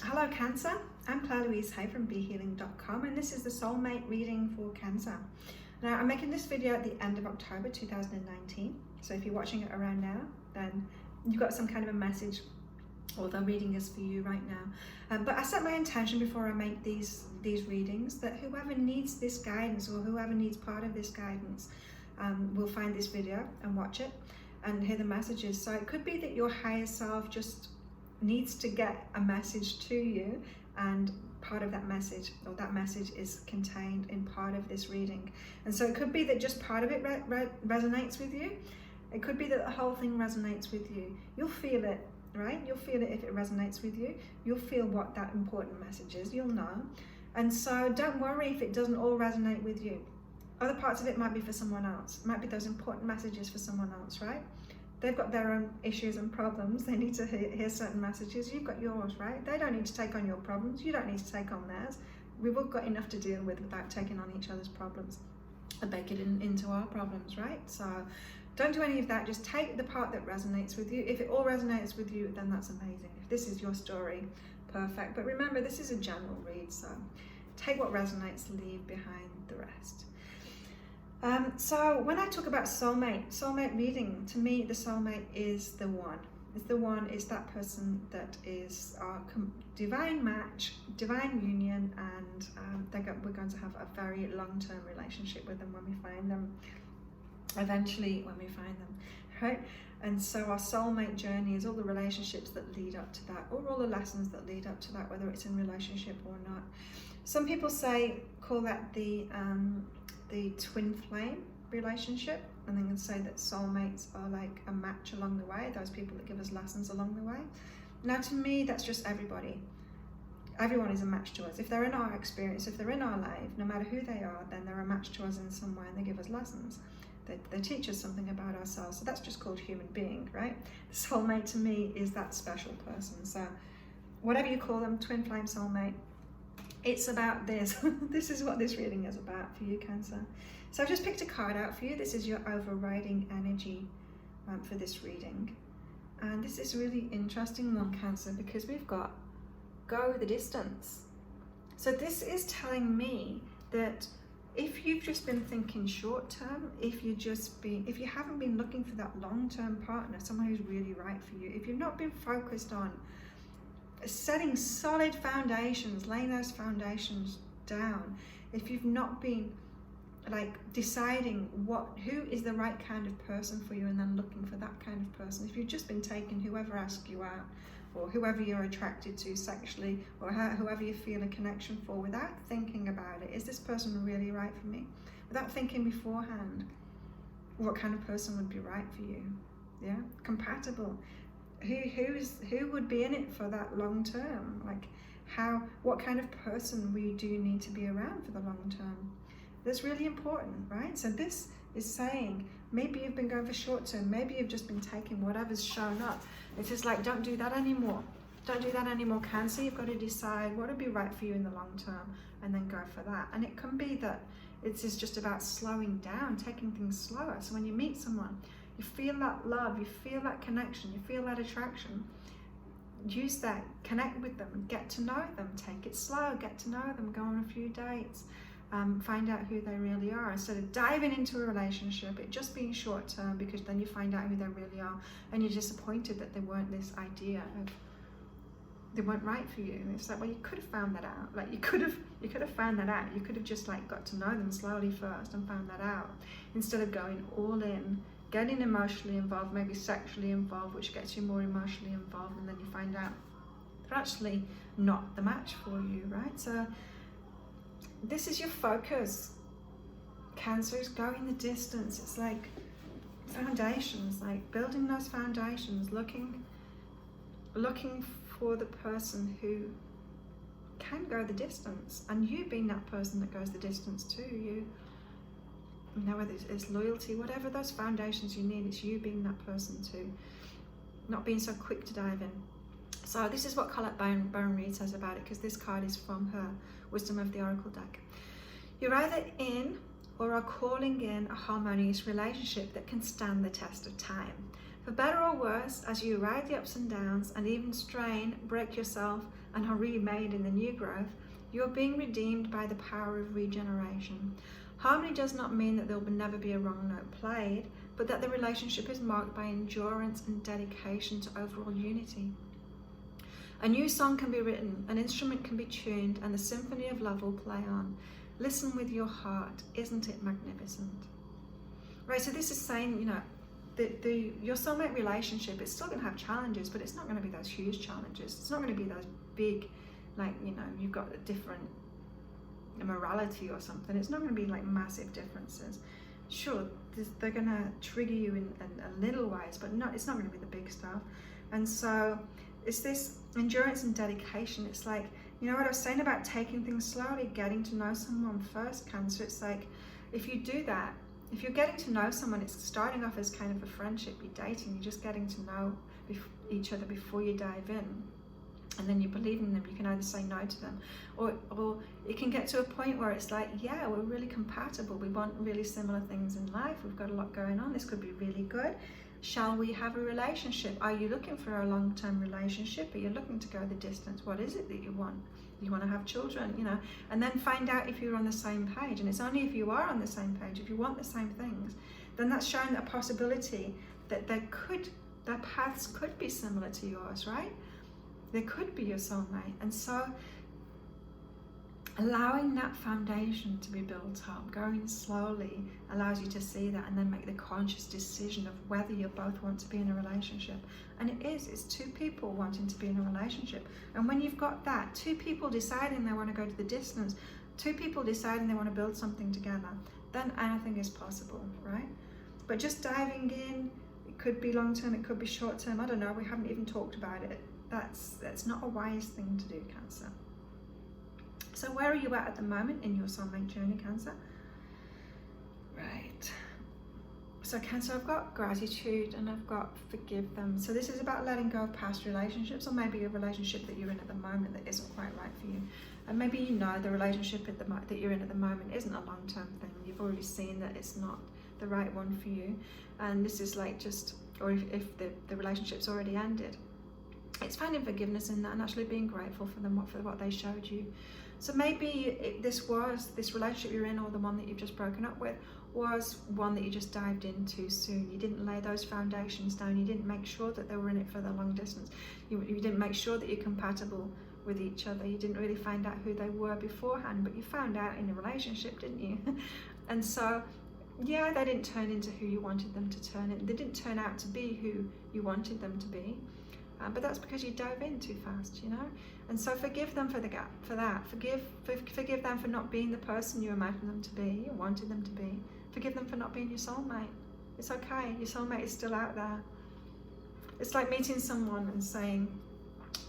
Hello Cancer, I'm Claire Louise Hay from BeHealing.com and this is the soulmate reading for Cancer. Now I'm making this video at the end of October 2019, so if you're watching it around now then you've got some kind of a message, or the reading is for you right now. But I set my intention before I make these readings that whoever needs this guidance or whoever needs part of this guidance will find this video and watch it and hear the messages. So it could be that your higher self just needs to get a message to you, and part of that message, or that message, is contained in part of this reading. And so it could be that just part of it resonates with you. It could be that the whole thing resonates with you. You'll feel it, right? You'll feel it if it resonates with you. You'll feel what that important message is. You'll know. And so don't worry if it doesn't all resonate with you. Other parts of it might be for someone else. It might be those important messages for someone else, right? They've got their own issues and problems. They need to hear certain messages. You've got yours, right? They don't need to take on your problems. You don't need to take on theirs. We've all got enough to deal with without taking on each other's problems and bake it into our problems, right? So don't do any of that. Just take the part that resonates with you. If it all resonates with you, then that's amazing. If this is your story, perfect. But remember, this is a general read, so take what resonates, leave behind the rest. So when I talk about soulmate reading, to me the soulmate is the one. It's that person that is our divine match, divine union, and we're going to have a very long-term relationship with them when we find them. Eventually, when we find them, right? And so our soulmate journey is all the relationships that lead up to that, or all the lessons that lead up to that, whether it's in relationship or not. Some people call that the twin flame relationship, and they can say that soulmates are like a match along the way, those people that give us lessons along the way. Now to me, that's just everybody. Everyone is a match to us. If they're in our experience, if they're in our life, no matter who they are, then they're a match to us in some way, and they give us lessons. They teach us something about ourselves. So that's just called human being, right? Soulmate to me is that special person. So whatever you call them, twin flame, soulmate, it's about this. This is what this reading is about for you, Cancer. So I've just picked a card out for you. This is your overriding energy for this reading. And this is really interesting one, Cancer, because we've got go the distance. So this is telling me that if you've just been thinking short term, if you haven't been looking for that long-term partner, someone who's really right for you, if you've not been focused on setting solid foundations, laying those foundations down, if you've not been like deciding who is the right kind of person for you and then looking for that kind of person, if you've just been taking whoever asks you out, or whoever you're attracted to sexually, or whoever you feel a connection for, without thinking about it, is this person really right for me? Without thinking beforehand, what kind of person would be right for you? Yeah, compatible. Who would be in it for that long term? Like what kind of person we do need to be around for the long term? That's really important, right? So this is saying, maybe you've been going for short term, maybe you've just been taking whatever's shown up. It's just like, don't do that anymore. Don't do that anymore, Cancer. You've got to decide what would be right for you in the long term and then go for that. And it can be that it's just about slowing down, taking things slower. So when you meet someone, you feel that love, you feel that connection, you feel that attraction. Use that, connect with them, get to know them, take it slow, get to know them, go on a few dates. Find out who they really are, instead of diving into a relationship, it just being short term, because then you find out who they really are and you're disappointed that they weren't this idea of, they weren't right for you. It's like, well, you could have found that out. Like you could have found that out. You could have just like got to know them slowly first and found that out, instead of going all in, getting emotionally involved, maybe sexually involved, which gets you more emotionally involved, and then you find out they're actually not the match for you, right? So this is your focus. Cancer is going the distance. It's like foundations, like building those foundations, looking for the person who can go the distance, and you being that person that goes the distance too. You know, whether it's loyalty, whatever those foundations you need, it's you being that person too, not being so quick to dive in. So this is what Colette Baron Reid says about it, because this card is from her Wisdom of the Oracle deck. You're either in or are calling in a harmonious relationship that can stand the test of time. For better or worse, as you ride the ups and downs and even strain, break yourself, and are remade in the new growth, you are being redeemed by the power of regeneration. Harmony does not mean that there will never be a wrong note played, but that the relationship is marked by endurance and dedication to overall unity. A new song can be written, an instrument can be tuned, and the symphony of love will play on. Listen with your heart. Isn't it magnificent? Right, so this is saying, your soulmate relationship is still going to have challenges, but it's not going to be those huge challenges. It's not going to be those big, you've got a different morality or something. It's not going to be like massive differences. Sure, they're going to trigger you in little ways, but it's not going to be the big stuff. And so it's this endurance and dedication. It's like, what I was saying about taking things slowly, getting to know someone first, Cancer. It's like, if you do that, if you're getting to know someone, it's starting off as kind of a friendship, you're dating, you're just getting to know each other before you dive in. And then you believe in them, you can either say no to them, or it can get to a point where it's like, yeah, we're really compatible, we want really similar things in life, we've got a lot going on, this could be really good. Shall we have a relationship? Are you looking for a long-term relationship? Are you looking to go the distance? What is it that you want? You want to have children, and then find out if you're on the same page. And it's only if you are on the same page, if you want the same things, then that's showing a possibility that their paths could be similar to yours, right? They could be your soulmate. And so allowing that foundation to be built up, going slowly, allows you to see that and then make the conscious decision of whether you both want to be in a relationship. And it's two people wanting to be in a relationship. And when you've got that, two people deciding they want to go to the distance, two people deciding they want to build something together, then anything is possible, right? But just diving in, it could be long term, it could be short term, I don't know, we haven't even talked about it. That's not a wise thing to do, Cancer. So where are you at the moment in your soulmate journey, Cancer? Right. So Cancer, I've got gratitude and I've got forgive them. So this is about letting go of past relationships, or maybe a relationship that you're in at the moment that isn't quite right for you. And maybe the relationship that you're in at the moment isn't a long-term thing. You've already seen that it's not the right one for you. And this is like or if the relationship's already ended, it's finding forgiveness in that and actually being grateful for them, for what they showed you. So maybe this relationship you're in, or the one that you've just broken up with, was one that you just dived in too soon. You didn't lay those foundations down. You didn't make sure that they were in it for the long distance. You didn't make sure that you're compatible with each other. You didn't really find out who they were beforehand, but you found out in a relationship, didn't you? And so, yeah, they didn't turn into who you wanted them to turn in. They didn't turn out to be who you wanted them to be. But that's because you dove in too fast, And so forgive them for that. Forgive them for not being the person you imagined them to be, you wanted them to be. Forgive them for not being your soulmate. It's okay. Your soulmate is still out there. It's like meeting someone and saying,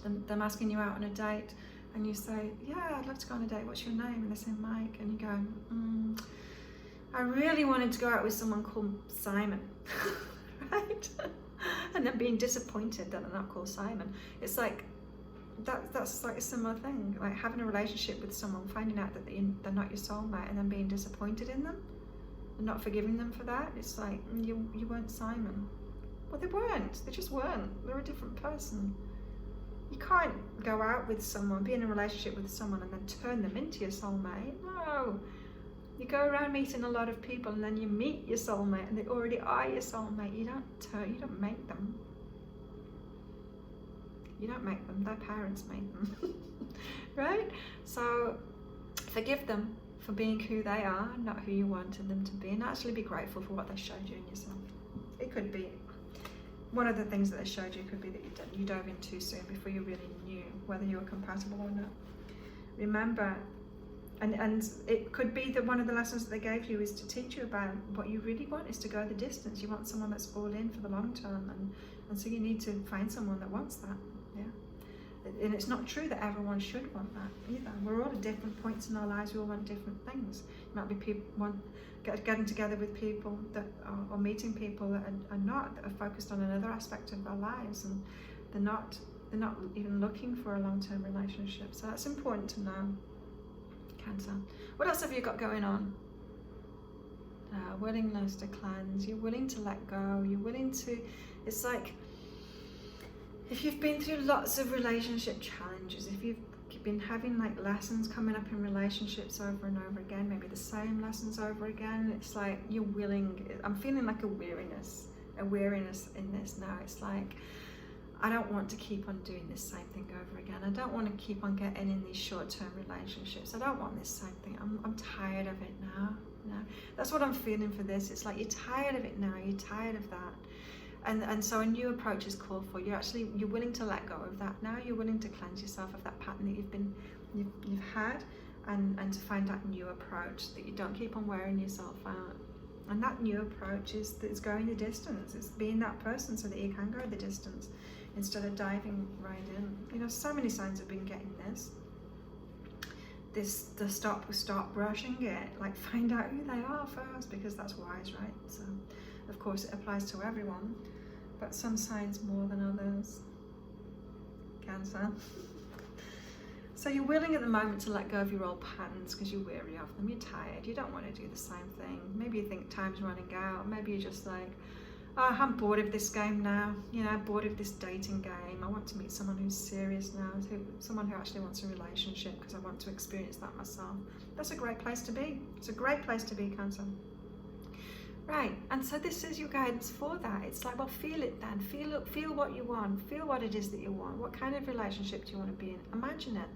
them asking you out on a date, and you say, yeah, I'd love to go on a date. What's your name? And they say Mike, and you go, I really wanted to go out with someone called Simon, right? And then being disappointed that they're not called Simon. It's like that's like a similar thing, like having a relationship with someone, finding out that they're not your soulmate, and then being disappointed in them and not forgiving them for that. It's like, you weren't Simon. Well, they weren't. They just weren't. They're a different person. You can't go out with someone, be in a relationship with someone, and then turn them into your soulmate. No. You go around meeting a lot of people, and then you meet your soulmate, and they already are your soulmate. You don't make them. You don't make them. Their parents made them, right? So forgive them for being who they are, not who you wanted them to be, and actually be grateful for what they showed you in yourself. It could be one of the things that they showed you could be that you dove in too soon before you really knew whether you were compatible or not. Remember. And it could be that one of the lessons that they gave you is to teach you about what you really want is to go the distance. You want someone that's all in for the long term, and so you need to find someone that wants that. Yeah. And it's not true that everyone should want that either. We're all at different points in our lives. We all want different things. It might be people getting together with people that or meeting people that are focused on another aspect of their lives, and they're not even looking for a long-term relationship. So that's important to know. Cancer. What else have you got going on? willingness to cleanse. You're willing to let go. You're willing to, it's like, if you've been through lots of relationship challenges, if you've been having like lessons coming up in relationships over and over again, maybe the same lessons over again, it's like you're willing, I'm feeling like a weariness in this now. It's like, I don't want to keep on doing this same thing over again. I don't want to keep on getting in these short-term relationships. I don't want this same thing. I'm tired of it now. That's what I'm feeling for this. It's like you're tired of it now. You're tired of that. And so a new approach is called for. You're willing to let go of that now. You're willing to cleanse yourself of that pattern that you've had, and to find that new approach that you don't keep on wearing yourself out. And that new approach is going the distance. It's being that person so that you can go the distance instead of diving right in. You know, so many signs have been getting the stop brushing it. Like, find out who they are first, because that's wise, right? So, of course, it applies to everyone, but some signs more than others. Cancer. So you're willing at the moment to let go of your old patterns because you're weary of them. You're tired. You don't want to do the same thing. Maybe you think time's running out. Maybe you're just like, oh, I'm bored of this game now. You know, bored of this dating game. I want to meet someone who's serious now, someone who actually wants a relationship, because I want to experience that myself. That's a great place to be. It's a great place to be, Cancer. Right, and so this is your guidance for that. It's like, well, feel it then. Feel what you want. Feel what it is that you want. What kind of relationship do you want to be in? Imagine it.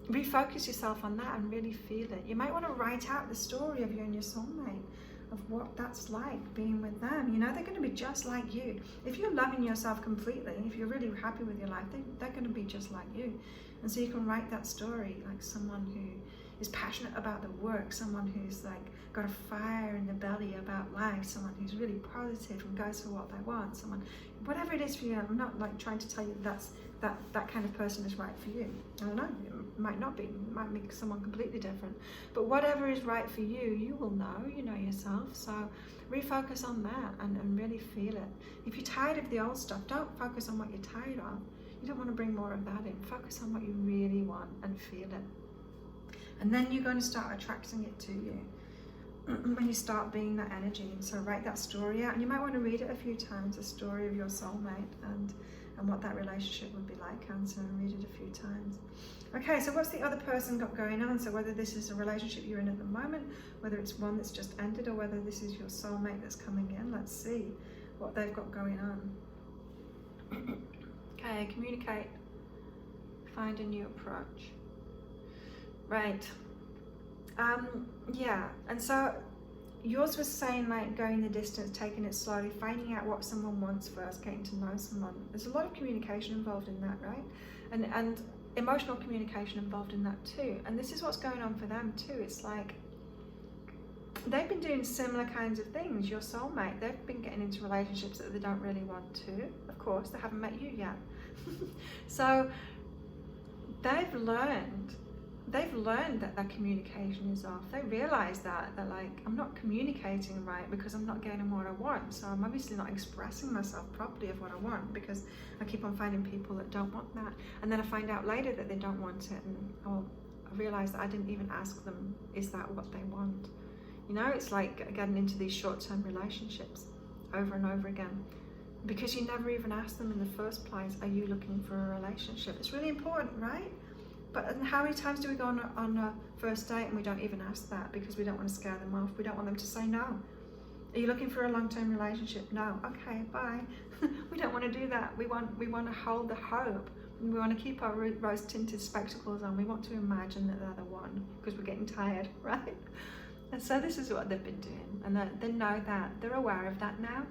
Refocus yourself on that and really feel it. You might want to write out the story of you and your soulmate, of what that's like being with them. You know, they're going to be just like you. If you're loving yourself completely, if you're really happy with your life, they're going to be just like you. And so you can write that story like someone who is passionate about the work, someone who's like got a fire in the belly about life, someone who's really positive and goes for what they want, someone, whatever it is for you. I'm not like trying to tell you that kind of person is right for you. I don't know, it might not be, it might make someone completely different, but whatever is right for you, you will know, you know yourself. So refocus on that and really feel it. If you're tired of the old stuff, don't focus on what you're tired of. You don't want to bring more of that in. Focus on what you really want and feel it. And then you're going to start attracting it to you when you start being that energy. And so write that story out, and you might want to read it a few times, the story of your soulmate and what that relationship would be like, Cancer, and read it a few times. Okay, so what's the other person got going on? So whether this is a relationship you're in at the moment, whether it's one that's just ended, or whether this is your soulmate that's coming in, let's see what they've got going on. Okay, communicate, find a new approach. Right, yeah, and so yours was saying like going the distance, taking it slowly, finding out what someone wants first, getting to know someone. There's a lot of communication involved in that, right? And emotional communication involved in that too. And this is what's going on for them too. It's like they've been doing similar kinds of things. Your soulmate, they've been getting into relationships that they don't really want to. Of course, they haven't met you yet. So they've learned that their communication is off. They realize that they're like, I'm not communicating right because I'm not getting what I want. So I'm obviously not expressing myself properly of what I want, because I keep on finding people that don't want that. And then I find out later that they don't want it, and I realize that I didn't even ask them, is that what they want? You know, it's like getting into these short-term relationships over and over again, because you never even asked them in the first place, are you looking for a relationship? It's really important, right? But how many times do we go on a first date and we don't even ask that because we don't want to scare them off? We don't want them to say no. Are you looking for a long-term relationship? No. Okay, bye. We don't want to do that. We want to hold the hope. We want to keep our rose-tinted spectacles on. We want to imagine that they're the one, because we're getting tired, right? And so this is what they've been doing, and they know that. They're aware of that now.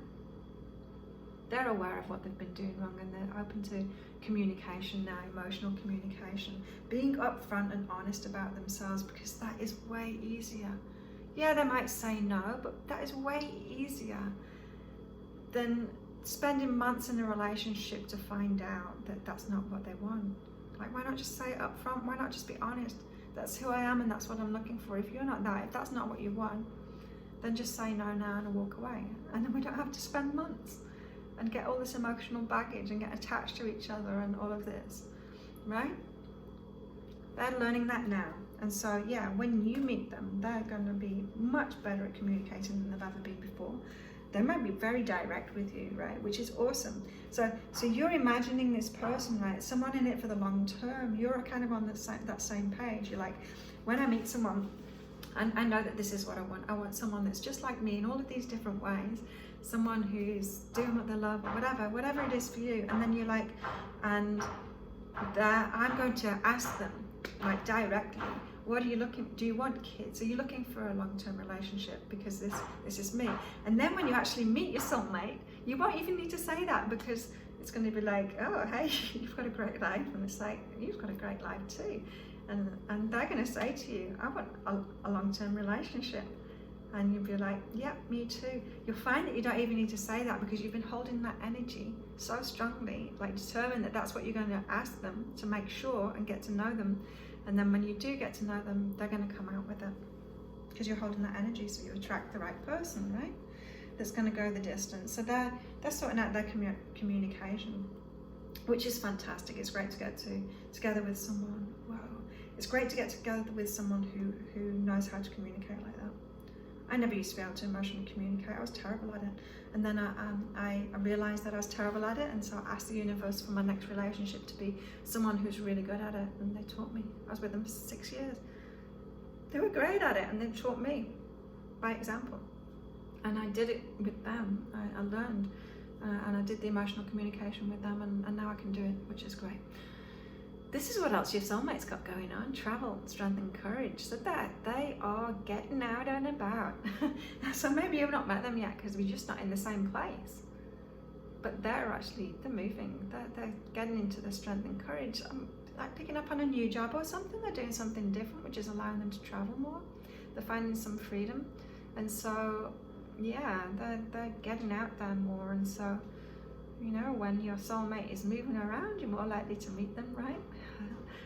They're aware of what they've been doing wrong, and they're open to communication now, emotional communication, being upfront and honest about themselves, because that is way easier. Yeah, they might say no, but that is way easier than spending months in a relationship to find out that that's not what they want. Like, why not just say it up front? Why not just be honest? That's who I am and that's what I'm looking for. If you're not that, if that's not what you want, then just say no now and walk away. And then we don't have to spend months and get all this emotional baggage and get attached to each other and all of this, right? They're learning that now. And so, yeah, when you meet them, they're going to be much better at communicating than they've ever been before. They might be very direct with you, right? Which is awesome. So you're imagining this person, right? Someone in it for the long term. You're kind of on that same page. You're like, when I meet someone, I know that this is what I want. I want someone that's just like me in all of these different ways. Someone who's doing what they love, whatever it is for you. And then you're like, and I'm going to ask them, like, directly, what are you looking, do you want kids? Are you looking for a long-term relationship? Because this is me. And then when you actually meet your soulmate, you won't even need to say that, because it's going to be like, oh, hey, you've got a great life. And it's like, you've got a great life too. And they're going to say to you, I want a long-term relationship. And you'll be like, yep, me too. You'll find that you don't even need to say that, because you've been holding that energy so strongly, like determined that that's what you're going to ask them to make sure and get to know them. And then when you do get to know them, they're going to come out with it, because you're holding that energy, so you attract the right person, right? That's going to go the distance. So they're sorting out their communication, which is fantastic. It's great to get together with someone. Wow. It's great to get together with someone who knows how to communicate like that. I never used to be able to emotionally communicate. I was terrible at it. And then I realized that I was terrible at it, and so I asked the universe for my next relationship to be someone who's really good at it, and they taught me. I was with them for 6 years. They were great at it, and they taught me by example. And I did it with them. I learned, and I did the emotional communication with them, and now I can do it, which is great. This is what else your soulmate's got going on: travel, strength and courage. So that they are getting out and about. So maybe you've not met them yet because we're just not in the same place. But they're moving. They're getting into the strength and courage. Like picking up on a new job or something. They're doing something different, which is allowing them to travel more. They're finding some freedom. And so, yeah, they're getting out there more. And so, you know, when your soulmate is moving around, you're more likely to meet them, right?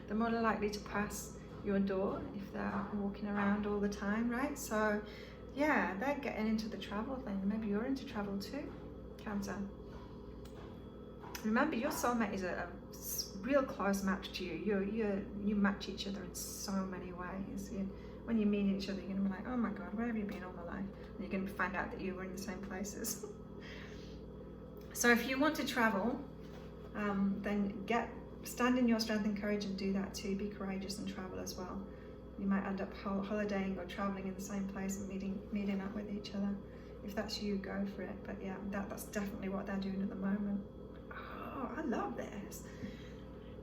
They're more likely to pass your door if they're walking around all the time, right? So, yeah, they're getting into the travel thing. Maybe you're into travel too, Cancer. Remember, your soulmate is a real close match to you. You match each other in so many ways. When you meet each other, you're going to be like, oh my God, where have you been all my life? And you're going to find out that you were in the same places. So if you want to travel, then stand in your strength and courage and do that too. Be courageous and travel as well. You might end up holidaying or traveling in the same place and meeting up with each other. If that's you, go for it. But yeah, that's definitely what they're doing at the moment. Oh, I love this.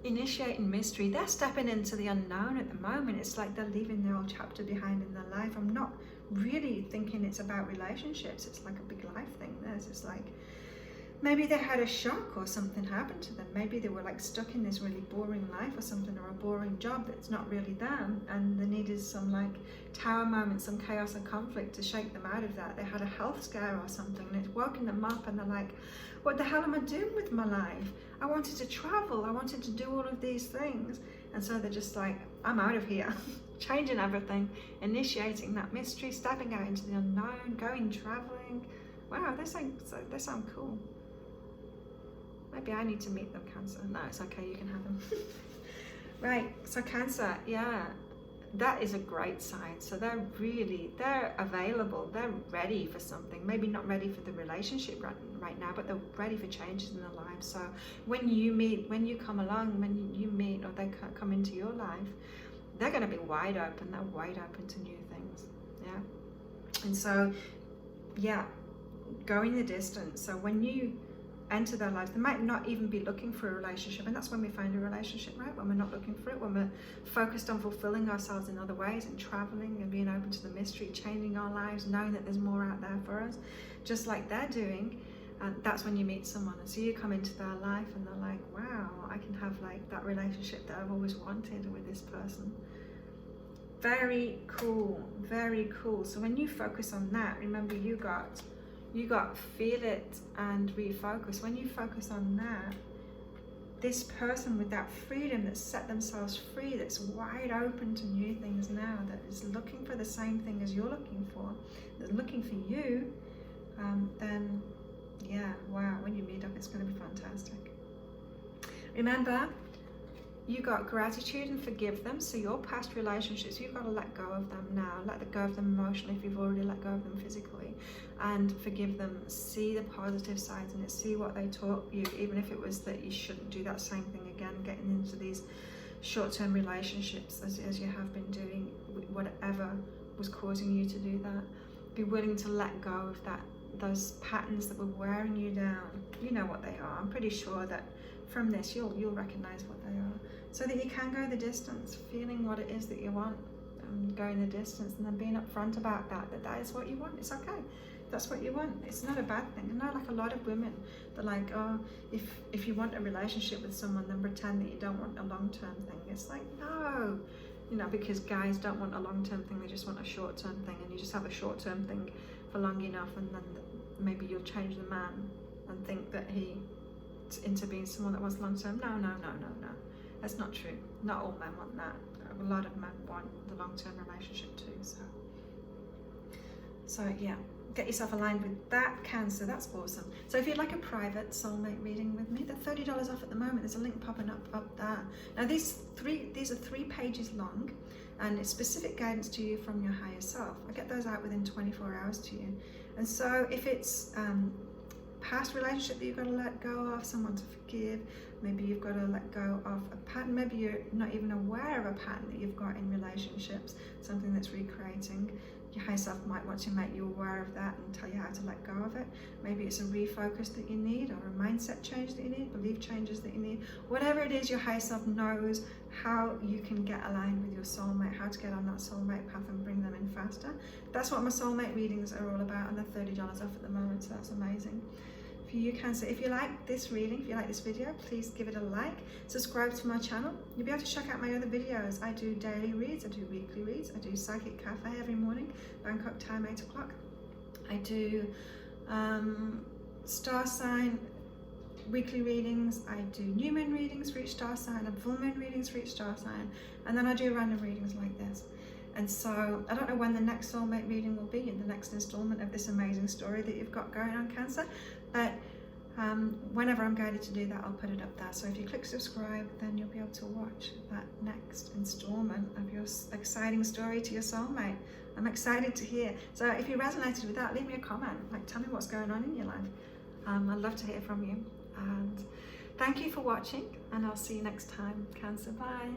Initiating mystery. They're stepping into the unknown at the moment. It's like they're leaving their old chapter behind in their life. I'm not really thinking it's about relationships. It's like a big life thing. It's like, maybe they had a shock or something happened to them. Maybe they were like stuck in this really boring life or something, or a boring job that's not really them, and they needed some like tower moment, some chaos and conflict to shake them out of that. They had a health scare or something, and it's woken them up, and they're like, what the hell am I doing with my life? I wanted to travel, I wanted to do all of these things. And so they're just like, I'm out of here. Changing everything, initiating that mystery, stepping out into the unknown, going traveling. Wow, they sound cool. Maybe I need to meet them, Cancer. No, it's okay, you can have them. Right, so Cancer, yeah, that is a great sign. So they're available, they're ready for something. Maybe not ready for the relationship right now, but they're ready for changes in their lives. So when you meet or they come into your life, they're going to be wide open. They're wide open to new things, yeah. And so, yeah, going the distance. So when you enter their lives, they might not even be looking for a relationship, and that's when we find a relationship, right? When we're not looking for it, when we're focused on fulfilling ourselves in other ways and traveling and being open to the mystery, changing our lives, knowing that there's more out there for us, just like they're doing. That's when you meet someone, and so you come into their life and they're like, wow, I can have like that relationship that I've always wanted with this person. Very cool, very cool. So when you focus on that, remember you got feel it and refocus. When you focus on that, this person with that freedom, that's set themselves free, that's wide open to new things now, that is looking for the same thing as you're looking for, that's looking for you, then yeah, wow, when you meet up, it's going to be fantastic. Remember, You got gratitude and forgive them. So your past relationships, you've got to let go of them now. Let go of them emotionally if you've already let go of them physically, and forgive them. See the positive sides in it. See what they taught you, even if it was that you shouldn't do that same thing again, getting into these short-term relationships as you have been doing, whatever was causing you to do that. Be willing to let go of that, those patterns that were wearing you down. You know what they are. I'm pretty sure that from this you'll recognize what they are, so that you can go the distance, feeling what it is that you want, going the distance, and then being upfront about that is what you want. It's okay, that's what you want. It's not a bad thing. I know, like, a lot of women, they're like, oh, if you want a relationship with someone, then pretend that you don't want a long-term thing. It's like, no, you know, because guys don't want a long-term thing, they just want a short-term thing, and you just have a short-term thing for long enough, and then maybe you'll change the man and think that he's into being someone that wants long-term. No, that's not true. Not all men want that. A lot of men want the long-term relationship too. So yeah, get yourself aligned with that, Cancer. That's awesome. So if you'd like a private soulmate reading with me, they're $30 off at the moment. There's a link popping up there. Now these are 3 pages long, and it's specific guidance to you from your higher self. I get those out within 24 hours to you. And so if it's past relationship that you've got to let go of, someone to forgive, maybe you've got to let go of a pattern, maybe you're not even aware of a pattern that you've got in relationships, something that's recreating. Your higher self might want to make you aware of that and tell you how to let go of it. Maybe it's a refocus that you need, or a mindset change that you need, belief changes that you need. Whatever it is, your higher self knows how you can get aligned with your soulmate, how to get on that soulmate path and bring them in faster. That's what my soulmate readings are all about, and they're $30 off at the moment, so that's amazing. For you, Cancer, if you like this reading, if you like this video, please give it a like, subscribe to my channel. You'll be able to check out my other videos. I do daily reads, I do weekly reads, I do Psychic Cafe every morning, Bangkok time 8 o'clock. I do star sign weekly readings, I do new moon readings for each star sign, and full moon readings for each star sign, and then I do random readings like this. And so I don't know when the next soulmate reading will be, in the next installment of this amazing story that you've got going on, Cancer, but whenever I'm guided to do that, I'll put it up there. So if you click subscribe, then you'll be able to watch that next installment of your exciting story to your soulmate. I'm excited to hear. So if you resonated with that, leave me a comment, like, tell me what's going on in your life. I'd love to hear from you. And thank you for watching, and I'll see you next time, Cancer. Bye.